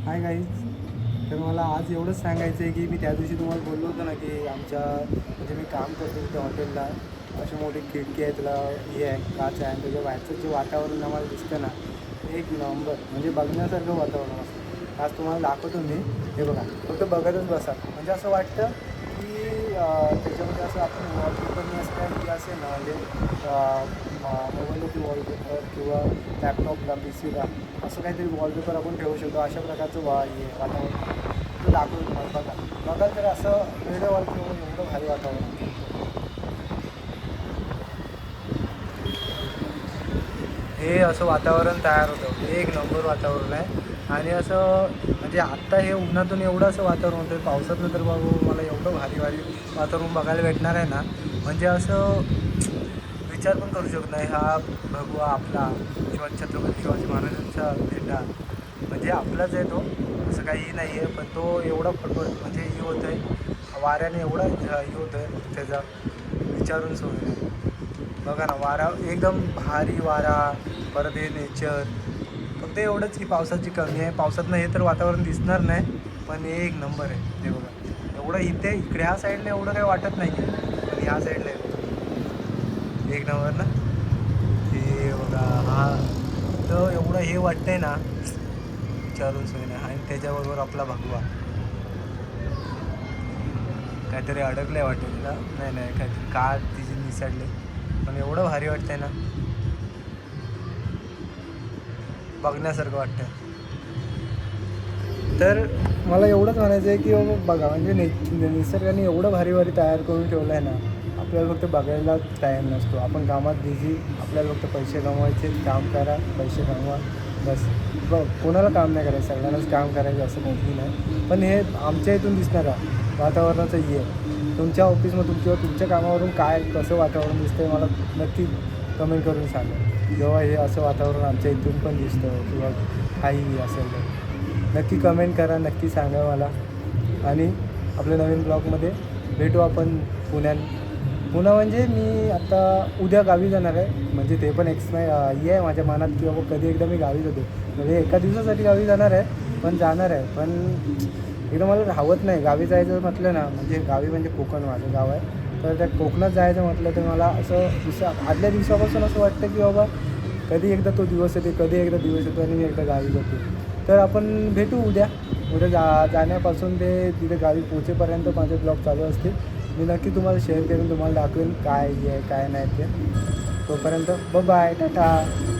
Hi guys. तर मला आज एवढंच सांगायचं आहे की मी त्या दिवशी तुम्हाला बोललो होतो ना की आमच्या म्हणजे मी काम करतो तिथे हॉटेलला. अशी मोठी खिडकी आहे, त्याला हे आहे, काच आहे, आणि त्याच्या बाहेरचं जे वातावरण आम्हाला दिसतं ना, एक नंबर म्हणजे बघण्यासारखं वातावरण असतं. आज तुम्हाला दाखवतो मी. हे बघा, फक्त बघतच बसा. म्हणजे असं वाटतं की त्याच्यामध्ये असं आपण वॉलपेपरने असं काय की असेल ना, म्हणजे मोबाईलवरती वॉलपेपर किंवा लॅपटॉपला पी सीला असं काहीतरी वॉलपेपर आपण ठेवू शकतो. अशा प्रकारचं हे वातावरण तो दाखवतो तुम्हाला. बघाल तर असं वेगळं वॉलपेपर एवढं भारी वातावरण. हे असं वातावरण तयार होतं, एक नंबर वातावरण आहे. आणि असं म्हणजे आत्ता हे उन्हातून एवढं असं वातावरण होतं, पावसातलं तर बाबा मला एवढं भारी भारी वातावरण बघायला भेटणार आहे ना, म्हणजे असं विचार पण करू शकत नाही. हा भगवा आपला किंवा छत्रपती शिवाजी महाराजांचा झेंडा म्हणजे आपलाच आहे तो, असं काही नाही आहे. पण तो एवढा फटफट म्हणजे हे होतं आहे वाऱ्याने, एवढा हे होतं आहे त्याचा विचारून सोय नाही. बघा ना, वारा एकदम भारी वारा, परत हे नेचर. फक्त एवढंच की पावसाची कमी आहे. पावसातनं हे तर वातावरण दिसणार नाही, पण हे एक नंबर आहे. ते बघा, एवढं इकडे ह्या साईडला एवढं काही वाटत नाही, पण ह्या साईडला एक नंबर ना. हे बघा, हा तर एवढं हे वाटतंय ना, विचारून सोय नाही. आणि त्याच्याबरोबर आपला भगवा काहीतरी अडकलं आहे वाटेल तिला, नाही नाही काहीतरी कार तिची निसडली, पण एवढं भारी वाटतंय ना, बघण्यासारखं वाटतं. तर मला एवढंच म्हणायचं आहे की बाबा बघा, म्हणजे निसर्गाने एवढं भारी भारी तयार करून ठेवलं आहे ना, आपल्याला फक्त बघायला टाईम नसतो. आपण कामात बिझी, आपल्याला फक्त पैसे कमवायचे, काम करा, पैसे कमवा, बस. कोणाला काम नाही करायचं, सगळ्यांनाच काम करायचं असं काही नाही. पण हे आमच्या इथून दिसणारा वातावरणाचं हे आहे. तुमच्या ऑफिसमधून किंवा तुमच्या कामावरून काय कसं वातावरण दिसतं आहे मला नक्की कमेंट करून सांगा. जेव्हा हे असं वातावरण आमच्या इथून पण दिसतं किंवा काही असेल तर नक्की कमेंट करा, नक्की सांगा मला. आणि आपल्या नवीन ब्लॉगमध्ये भेटू आपण पुन्हा म्हणजे मी आता उद्या गावी जाणार आहे. म्हणजे ते पण हे आहे माझ्या मनात की बाबा कधी एकदा मी गावी जातो. म्हणजे एका दिवसासाठी गावी जाणार आहे, पण जाणार आहे. पण एकदम मला राहवत नाही गावी जायचं म्हटलं ना, म्हणजे गावी म्हणजे कोकण माझं गाव आहे. तर त्या कोकणात जायचं म्हटलं तर मला असं आदल्या दिवसापासून असं वाटतं की बाबा कधी एकदा तो दिवस येते, कधी एकदा दिवस येतो आणि मी एकदा गावी जातो. तर आपण भेटू उद्या. जाण्यापासून ते तिथे गावी पोहोचेपर्यंत माझे ब्लॉग चालू असतील. मी नक्की तुम्हाला शेअर करून तुम्हाला दाखवेन काय आहे काय नाही ते. तोपर्यंत बाय, टाटा.